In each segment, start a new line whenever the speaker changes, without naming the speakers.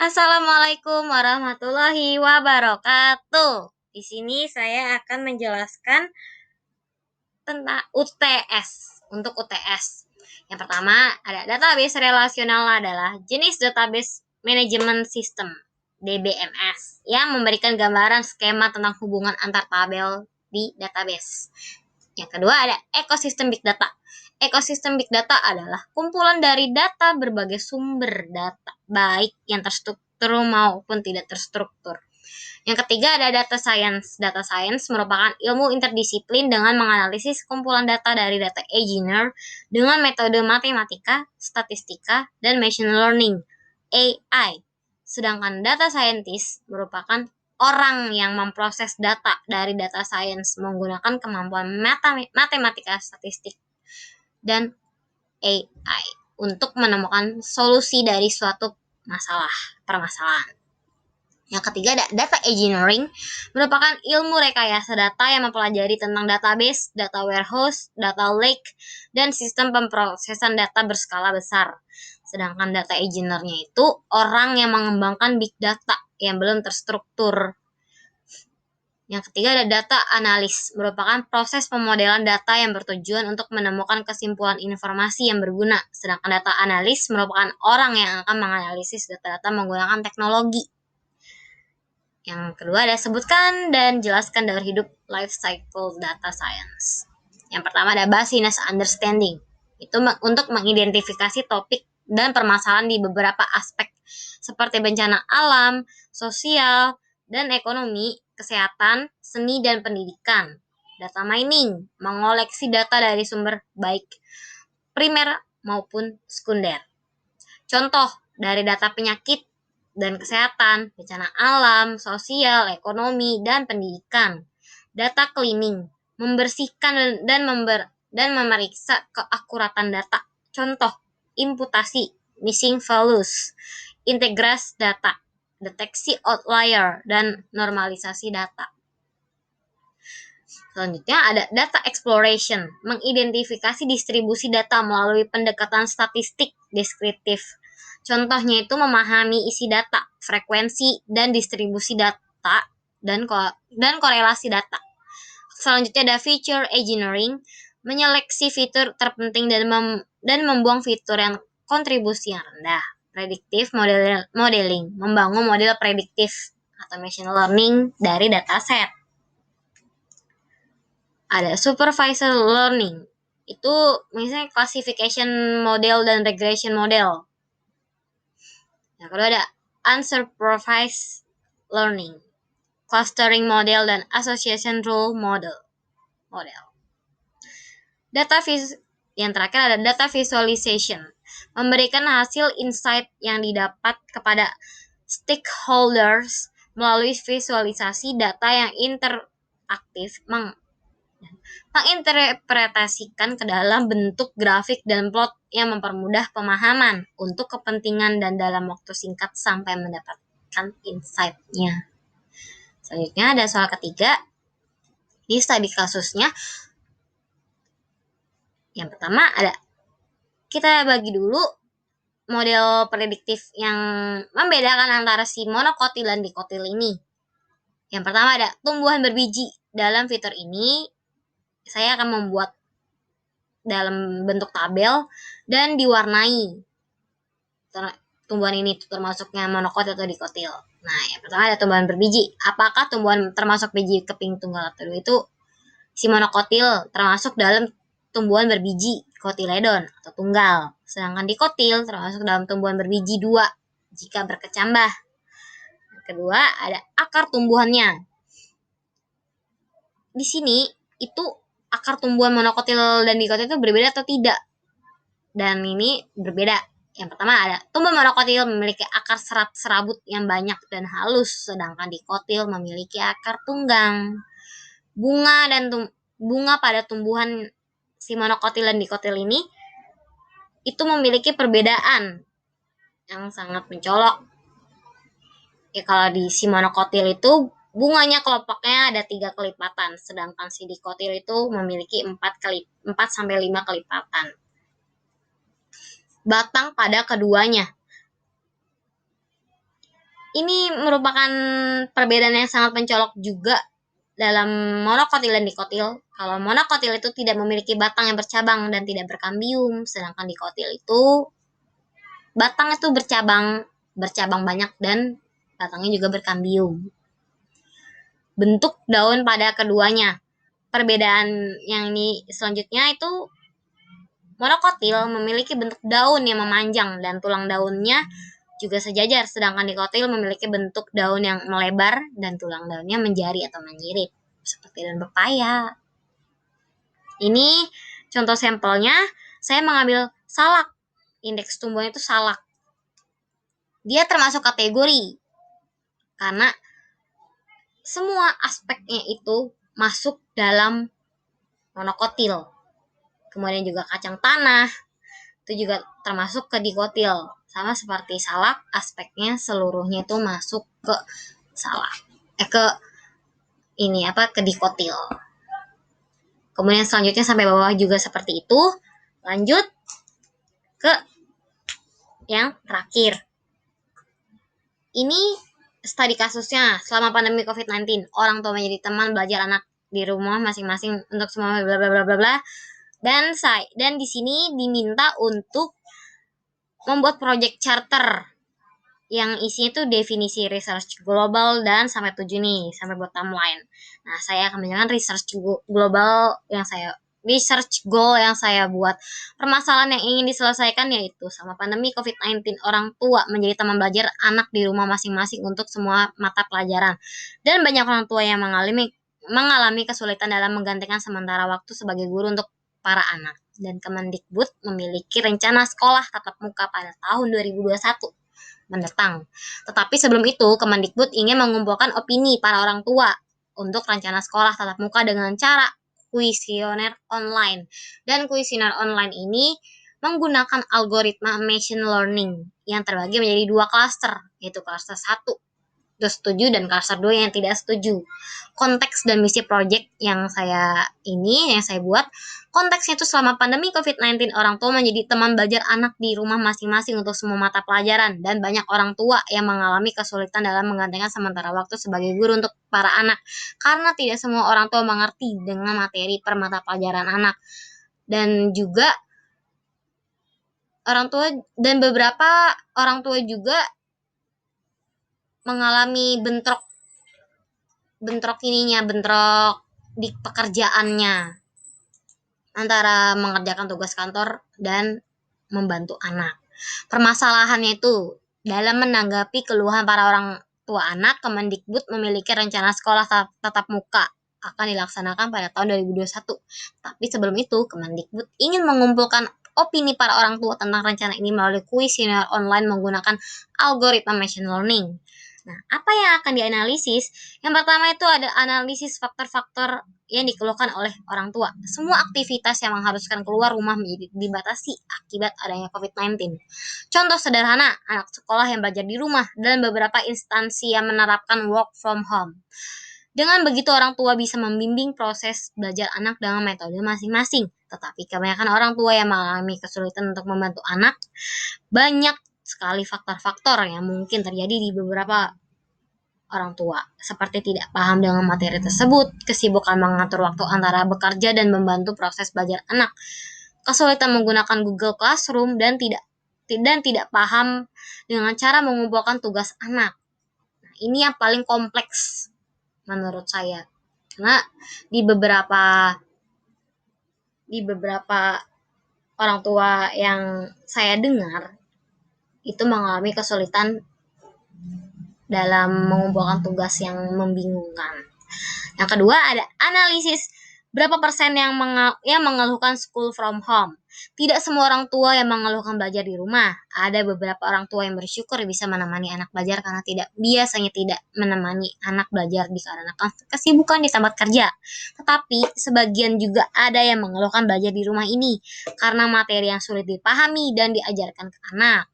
Assalamualaikum warahmatullahi wabarakatuh. Di sini saya akan menjelaskan tentang UTS. Untuk UTS, yang pertama ada database relasional adalah jenis database management system (DBMS) yang memberikan gambaran skema tentang hubungan antar tabel di database. Yang kedua ada ekosistem big data. Ekosistem big data adalah kumpulan dari data berbagai sumber data, baik yang terstruktur maupun tidak terstruktur. Yang ketiga ada data science. Data science merupakan ilmu interdisiplin dengan menganalisis kumpulan data dari data engineer dengan metode matematika, statistika, dan machine learning (AI). Sedangkan data scientist merupakan orang yang memproses data dari data science menggunakan kemampuan matematika, statistik, dan AI untuk menemukan solusi dari suatu permasalahan. Yang ketiga ada data engineering, merupakan ilmu rekayasa data yang mempelajari tentang database, data warehouse, data lake, dan sistem pemrosesan data berskala besar. Sedangkan data engineer-nya itu orang yang mengembangkan big data yang belum terstruktur. Yang ketiga ada data analis, merupakan proses pemodelan data yang bertujuan untuk menemukan kesimpulan informasi yang berguna. Sedangkan data analis merupakan orang yang akan menganalisis data-data menggunakan teknologi. Yang kedua ada sebutkan dan jelaskan daur hidup life cycle data science. Yang pertama ada business understanding. Itu untuk mengidentifikasi topik dan permasalahan di beberapa aspek seperti bencana alam, sosial, dan ekonomi, kesehatan, seni, dan pendidikan. Data mining, mengoleksi data dari sumber baik primer maupun sekunder. Contoh dari data penyakit dan kesehatan, bencana alam, sosial, ekonomi, dan pendidikan. Data cleaning, membersihkan dan memeriksa keakuratan data. Contoh, imputasi, missing values, integrasi data, deteksi outlier, dan normalisasi data. Selanjutnya ada data exploration, mengidentifikasi distribusi data melalui pendekatan statistik deskriptif. Contohnya itu memahami isi data, frekuensi, dan distribusi data, dan korelasi data. Selanjutnya ada feature engineering, menyeleksi fitur terpenting dan membuang fitur yang kontribusi yang rendah. Predictive modeling, membangun model prediktif atau machine learning dari dataset. Ada supervisor learning, itu misalnya classification model dan regression model. Yang kedua ada unsupervised learning, clustering model, dan association rule model. Yang terakhir ada data visualization, memberikan hasil insight yang didapat kepada stakeholders melalui visualisasi data yang interaktif, menginterpretasikan ke dalam bentuk grafik dan plot yang mempermudah pemahaman untuk kepentingan dan dalam waktu singkat sampai mendapatkan insight-nya. Selanjutnya ada soal ketiga di studi kasusnya. Yang pertama ada, kita bagi dulu model prediktif yang membedakan antara si monokotil dan dikotil ini. Yang pertama ada tumbuhan berbiji. Dalam fitur ini saya akan membuat dalam bentuk tabel dan diwarnai tumbuhan ini termasuknya monokotil atau dikotil. Nah, yang pertama ada tumbuhan berbiji. Apakah tumbuhan termasuk biji keping tunggal atau itu si monokotil termasuk dalam tumbuhan berbiji kotiledon atau tunggal. Sedangkan dikotil termasuk dalam tumbuhan berbiji dua jika berkecambah. Kedua ada akar tumbuhannya. Di sini itu akar tumbuhan monokotil dan dikotil itu berbeda atau tidak? Dan ini berbeda. Yang pertama ada tumbuhan monokotil memiliki akar serabut yang banyak dan halus, sedangkan dikotil memiliki akar tunggang. Bunga pada tumbuhan si monokotil dan dikotil ini itu memiliki perbedaan yang sangat mencolok. Ya, kalau di si monokotil itu bunganya kelompoknya ada 3 kelipatan, sedangkan si dikotil itu memiliki 4-5 kelipatan. Batang pada keduanya. Ini merupakan perbedaan yang sangat mencolok juga dalam monokotil dan dikotil. Kalau monokotil itu tidak memiliki batang yang bercabang dan tidak berkambium, sedangkan dikotil itu batang itu bercabang banyak dan batangnya juga berkambium. Bentuk daun pada keduanya. Perbedaan yang ini selanjutnya itu monokotil memiliki bentuk daun yang memanjang dan tulang daunnya juga sejajar, sedangkan dikotil memiliki bentuk daun yang melebar dan tulang daunnya menjari atau menyirip, seperti daun pepaya. Ini contoh sampelnya, saya mengambil salak. Indeks tumbuhnya itu salak. Dia termasuk kategori karena semua aspeknya itu masuk dalam monokotil. Kemudian juga kacang tanah itu juga termasuk ke dikotil. Sama seperti salak, aspeknya seluruhnya itu masuk ke salak. Ke dikotil. Kemudian selanjutnya sampai bawah juga seperti itu. Lanjut ke yang terakhir. Ini studi kasusnya selama pandemi COVID-19. Orang tua menjadi teman belajar anak di rumah masing-masing untuk semua bla bla bla bla bla. Dan di sini diminta untuk membuat project charter yang isinya itu definisi research global dan sampai 7 nih, sampai buat timeline. Nah, saya akan menjelaskan research goal yang saya buat. Permasalahan yang ingin diselesaikan yaitu sama pandemi COVID-19, orang tua menjadi teman belajar anak di rumah masing-masing untuk semua mata pelajaran. Dan banyak orang tua yang mengalami kesulitan dalam menggantikan sementara waktu sebagai guru untuk para anak. Dan Kemendikbud memiliki rencana sekolah tatap muka pada tahun 2021 mendatang. Tetapi sebelum itu, Kemendikbud ingin mengumpulkan opini para orang tua untuk rencana sekolah tatap muka dengan cara kuesioner online. Dan kuesioner online ini menggunakan algoritma machine learning yang terbagi menjadi 2 klaster, yaitu klaster 1 itu setuju dan klaster 2 yang tidak setuju. Konteks dan misi project yang saya buat, konteksnya itu selama pandemi COVID-19 orang tua menjadi teman belajar anak di rumah masing-masing untuk semua mata pelajaran dan banyak orang tua yang mengalami kesulitan dalam menggantikan sementara waktu sebagai guru untuk para anak karena tidak semua orang tua mengerti dengan materi per mata pelajaran anak. Dan juga beberapa orang tua juga mengalami bentrok di pekerjaannya antara mengerjakan tugas kantor dan membantu anak. Permasalahannya itu dalam menanggapi keluhan para orang tua anak, Kemendikbud memiliki rencana sekolah tatap muka akan dilaksanakan pada tahun 2021. Tapi sebelum itu, Kemendikbud ingin mengumpulkan opini para orang tua tentang rencana ini melalui kuesioner online menggunakan algoritma machine learning. Nah, apa yang akan dianalisis? Yang pertama itu ada analisis faktor-faktor yang dikeluhkan oleh orang tua. Semua aktivitas yang mengharuskan keluar rumah menjadi dibatasi akibat adanya COVID-19. Contoh sederhana, anak sekolah yang belajar di rumah dan beberapa instansi yang menerapkan work from home. Dengan begitu orang tua bisa membimbing proses belajar anak dengan metode masing-masing. Tetapi kebanyakan orang tua yang mengalami kesulitan untuk membantu anak, banyak sekali faktor-faktor yang mungkin terjadi di beberapa orang tua, seperti tidak paham dengan materi tersebut, kesibukan mengatur waktu antara bekerja dan membantu proses belajar anak, kesulitan menggunakan Google Classroom dan tidak paham dengan cara mengumpulkan tugas anak. Nah, ini yang paling kompleks menurut saya. Karena di beberapa orang tua yang saya dengar itu mengalami kesulitan dalam mengumpulkan tugas yang membingungkan. Yang kedua ada analisis berapa persen yang mengeluhkan school from home. Tidak semua orang tua yang mengeluhkan belajar di rumah. Ada beberapa orang tua yang bersyukur bisa menemani anak belajar karena biasanya tidak menemani anak belajar dikarenakan kesibukan di tempat kerja. Tetapi sebagian juga ada yang mengeluhkan belajar di rumah ini karena materi yang sulit dipahami dan diajarkan ke anak.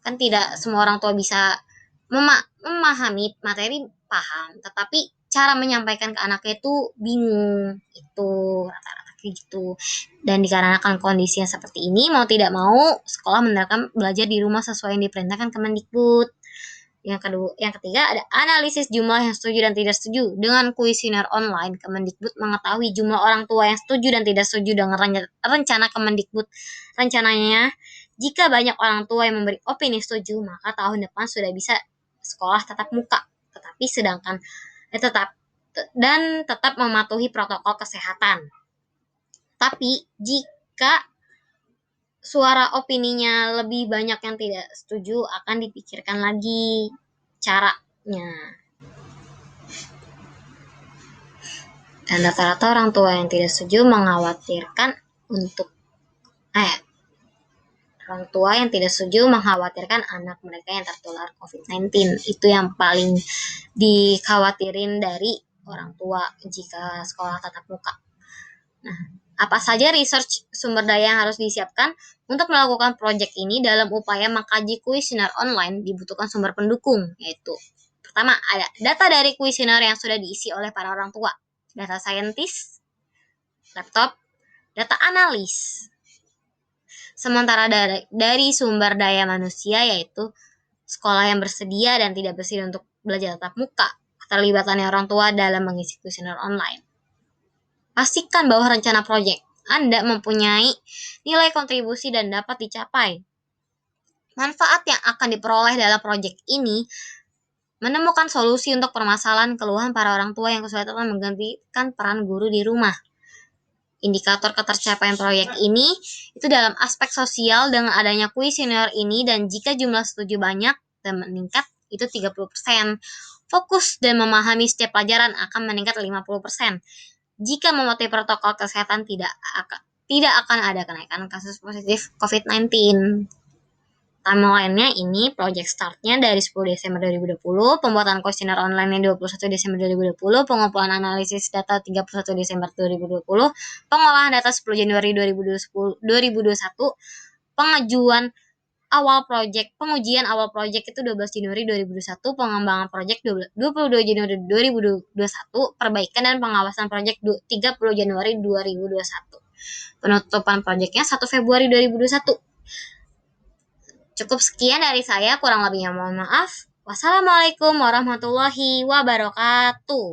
Kan tidak semua orang tua bisa memahami materi, paham, tetapi cara menyampaikan ke anaknya itu bingung. Itu rata-rata kayak gitu. Dan dikarenakan kondisinya seperti ini, mau tidak mau sekolah menerapkan belajar di rumah sesuai yang diperintahkan Kemendikbud. Yang ketiga ada analisis jumlah yang setuju dan tidak setuju. Dengan kuesioner online, Kemendikbud mengetahui jumlah orang tua yang setuju dan tidak setuju dengan rencana Kemendikbud. Rencananya, jika banyak orang tua yang memberi opini setuju, maka tahun depan sudah bisa sekolah tatap muka. Tetap mematuhi protokol kesehatan. Tapi jika suara opininya lebih banyak yang tidak setuju, akan dipikirkan lagi caranya. Dan rata-rata orang tua yang tidak setuju mengkhawatirkan anak mereka yang tertular COVID-19. Itu yang paling dikhawatirin dari orang tua jika sekolah tatap muka. Nah, apa saja research sumber daya yang harus disiapkan untuk melakukan proyek ini? Dalam upaya mengkaji kuesioner online dibutuhkan sumber pendukung, yaitu pertama ada data dari kuesioner yang sudah diisi oleh para orang tua, data saintis, laptop, data analis. Sementara dari sumber daya manusia, yaitu sekolah yang bersedia dan tidak bersedia untuk belajar tatap muka, keterlibatannya orang tua dalam mengisi kuesioner online. Pastikan bahwa rencana proyek Anda mempunyai nilai kontribusi dan dapat dicapai. Manfaat yang akan diperoleh dalam proyek ini menemukan solusi untuk permasalahan keluhan para orang tua yang kesulitan menggantikan peran guru di rumah. Indikator ketercapaian proyek ini itu dalam aspek sosial dengan adanya kuesioner ini, dan jika jumlah setuju banyak dan meningkat itu 30%. Fokus dan memahami setiap pelajaran akan meningkat 50%. Jika mematuhi protokol kesehatan tidak akan ada kenaikan kasus positif COVID-19. Timeline-nya ini project start-nya dari 10 Desember 2020, pembuatan kuesioner online-nya 21 Desember 2020, pengumpulan analisis data 31 Desember 2020, pengolahan data 10 Januari 2021, pengujian awal project itu 12 Januari 2021, pengembangan project 22 Januari 2021, perbaikan dan pengawasan project 30 Januari 2021. Penutupan projectnya 1 Februari 2021. Cukup sekian dari saya, kurang lebihnya mohon maaf. Wassalamualaikum warahmatullahi wabarakatuh.